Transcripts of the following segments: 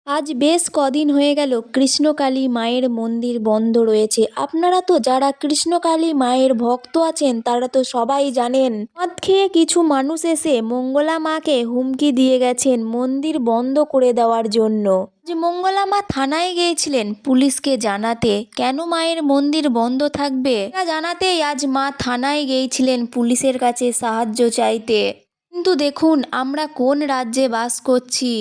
আজ বেশ কদিন হয়ে গেল কৃষ্ণকালী মায়ের মন্দির বন্ধ রয়েছে। আপনারা তো যারা কৃষ্ণকালী মায়ের ভক্ত আছেন তারা তো সবাই জানেন, মদ খেয়ে কিছু মানুষ এসে মঙ্গলা মাকে হুমকি দিয়ে গেছেন মন্দির বন্ধ করে দেওয়ার জন্য। যে মঙ্গলা মা থানায় গিয়েছিলেন পুলিশকে জানাতে কেন মায়ের মন্দির বন্ধ থাকবে তা জানাতেই আজ মা থানায় গিয়েছিলেন পুলিশের কাছে সাহায্য চাইতে। কিন্তু দেখুন আমরা কোন রাজ্যে বাস করছি,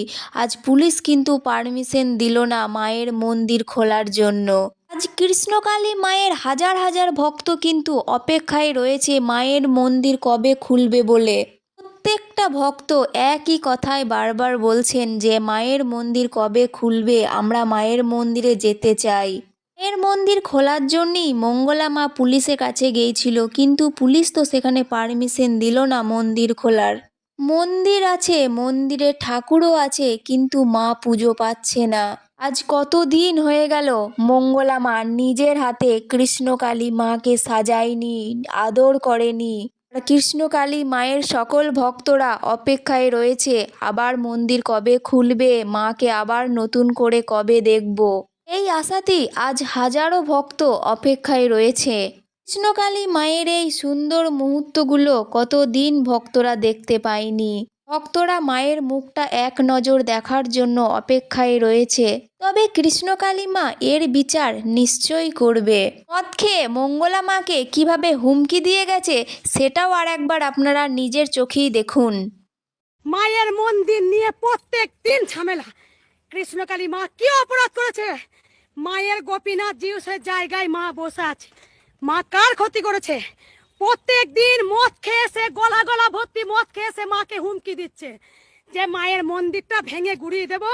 আজ পুলিশ কিন্তু পারমিশন দিল না মায়ের মন্দির খোলার জন্য। আজ কৃষ্ণকালী মায়ের হাজার হাজার ভক্ত কিন্তু অপেক্ষায় রয়েছে মায়ের মন্দির কবে খুলবে বলে। প্রত্যেকটা ভক্ত একই কথায় বারবার বলছেন যে মায়ের মন্দির কবে খুলবে, আমরা মায়ের মন্দিরে যেতে চাই। মায়ের মন্দির খোলার জন্যই মঙ্গলা মা পুলিশের কাছে গিয়েছিল, কিন্তু পুলিশ তো সেখানে পারমিশন দিল না মন্দির খোলার। মন্দির আছে, মন্দিরে ঠাকুরও আছে, কিন্তু মা পুজো পাচ্ছে না। আজ কতদিন হয়ে গেল মঙ্গলা মা নিজের হাতে কৃষ্ণকালী মাকে সাজায়নি, আদর করেনি। আর কৃষ্ণকালী মায়ের সকল ভক্তরা অপেক্ষায় রয়েছে আবার মন্দির কবে খুলবে, মাকে আবার নতুন করে কবে দেখব। এই আশাতেই আজ হাজারো ভক্ত অপেক্ষায় রয়েছে। কৃষ্ণকালী মায়ের এই সুন্দর মুহূর্তগুলো কতদিন ভক্তরা দেখতে পায়নি। ভক্তরা মায়ের মুখটা এক নজর দেখার জন্য অপেক্ষায় রয়েছে। তবে কৃষ্ণকালী মা এর বিচার নিশ্চয়ই করবে। মদ খেয়ে মঙ্গলা মাকে কিভাবে হুমকি দিয়ে গেছে সেটাও আর একবার আপনারা নিজের চোখেই দেখুন। মায়ের মন্দির নিয়ে প্রত্যেক দিন ঝামেলা। কৃষ্ণকালী মা কি অপরাধ করেছে? মায়ের গোপীনাথ জিউসের জায়গায় মা বসে আছে। মা কার ক্ষতি করেছে? প্রত্যেক দিন মদ খেয়ে এসে গলা গলা ভর্তি মদ খেয়ে এসে মাকে হুমকি দিচ্ছে যে মায়ের মন্দিরটা ভেঙে গুড়িয়ে দেব,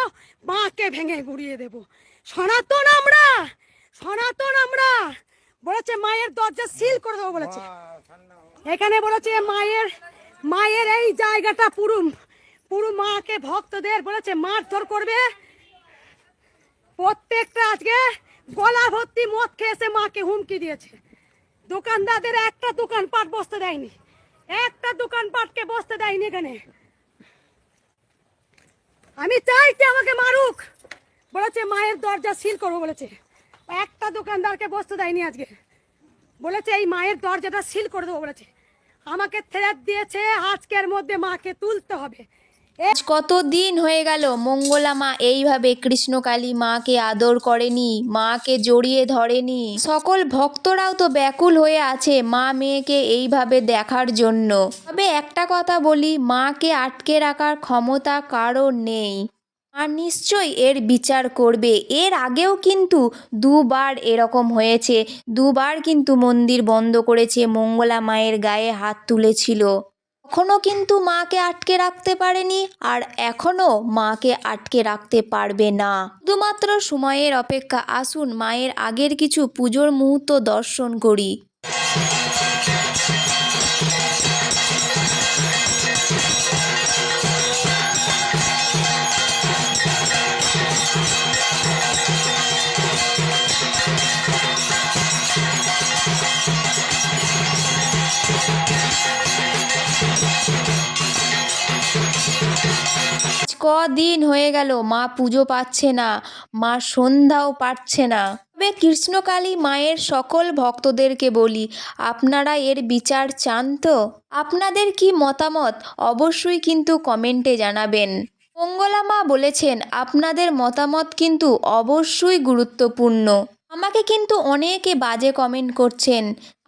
মাকে ভেঙে গুড়িয়ে দেব। সনাতন আমরা, সনাতন আমরা বলেছে মায়ের দরজা সিল করে দেবো বলেছে। এখানে বলেছে মায়ের মায়ের এই জায়গাটা পুরো পুরো মাকে ভক্তদের বলেছে মারধর করবে। প্রত্যেকটা আজকে গলা ভর্তি মদ খেয়েছে মাকে হুমকি দিয়েছে। দোকানদারদের একটা দোকানপাট বসতে দেয়নি, একটা দোকানপাটকে বসতে দেয়নি এখানে। আমি চাই যে আমাকে মারুক, বলেছে মায়ের দরজা সিল করবো বলেছে। একটা দোকানদারকে বসতে দেয়নি আজকে, বলেছে এই মায়ের দরজাটা সিল করে দেবো বলেছে। আমাকে থ্রেট দিয়েছে আজকের মধ্যে মাকে তুলতে হবে। আজ কতদিন হয়ে গেল মঙ্গলা মা এইভাবে কৃষ্ণকালী মাকে আদর করেনি, মাকে জড়িয়ে ধরেনি। সকল ভক্তরাও তো ব্যাকুল হয়ে আছে মা মেয়েকে এইভাবে দেখার জন্য। তবে একটা কথা বলি, মাকে আটকে রাখার ক্ষমতা কারো নেই। আর নিশ্চয়ই এর বিচার করবে। এর আগেও কিন্তু দুবার এরকম হয়েছে, দুবার কিন্তু মন্দির বন্ধ করেছে, মঙ্গলা মায়ের গায়ে হাত তুলেছিল। তখনও কিন্তু মাকে আটকে রাখতে পারেনি, আর এখনও মাকে আটকে রাখতে পারবে না। শুধুমাত্র সময়ের অপেক্ষা। আসুন মায়ের আগের কিছু পুজোর মুহূর্ত দর্শন করি। কদিন হয়ে গেল মা পুজো পাচ্ছে না, মা সন্ধ্যাও পাচ্ছে না। তবে কৃষ্ণকালী মায়ের সকল ভক্তদেরকে বলি, আপনারা এর বিচার চান তো? আপনাদের কি মতামত অবশ্যই কিন্তু কমেন্টে জানাবেন। মঙ্গলা মা বলেছেন আপনাদের মতামত কিন্তু অবশ্যই গুরুত্বপূর্ণ। আমাকে কিন্তু অনেকে বাজে কমেন্ট করছেন,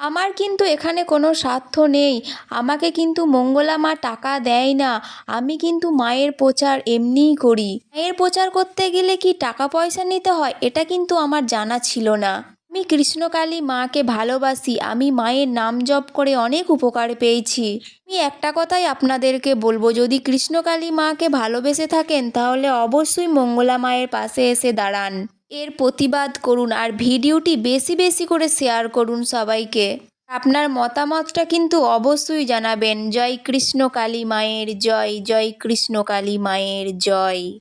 আমার কিন্তু এখানে কোনো স্বার্থ নেই, আমাকে কিন্তু মঙ্গলা মা টাকা দেয় না, আমি কিন্তু মায়ের প্রচার এমনিই করি। মায়ের প্রচার করতে গেলে কি টাকা পয়সা নিতে হয়, এটা কিন্তু আমার জানা ছিল না। আমি কৃষ্ণকালী মাকে ভালোবাসি, আমি মায়ের নাম জপ করে অনেক উপকার পেয়েছি। আমি একটা কথাই আপনাদেরকে বলবো, যদি কৃষ্ণকালী মাকে ভালোবেসে থাকেন তাহলে অবশ্যই মঙ্গলা মায়ের পাশে এসে দাঁড়ান, এর প্রতিবাদ করুন, আর ভিডিওটি বেশি বেশি করে শেয়ার করুন সবাইকে। আপনার মতামতটা কিন্তু অবশ্যই জানাবেন। জয় কৃষ্ণকালী মায়ের জয়, জয় কৃষ্ণকালী মায়ের জয়।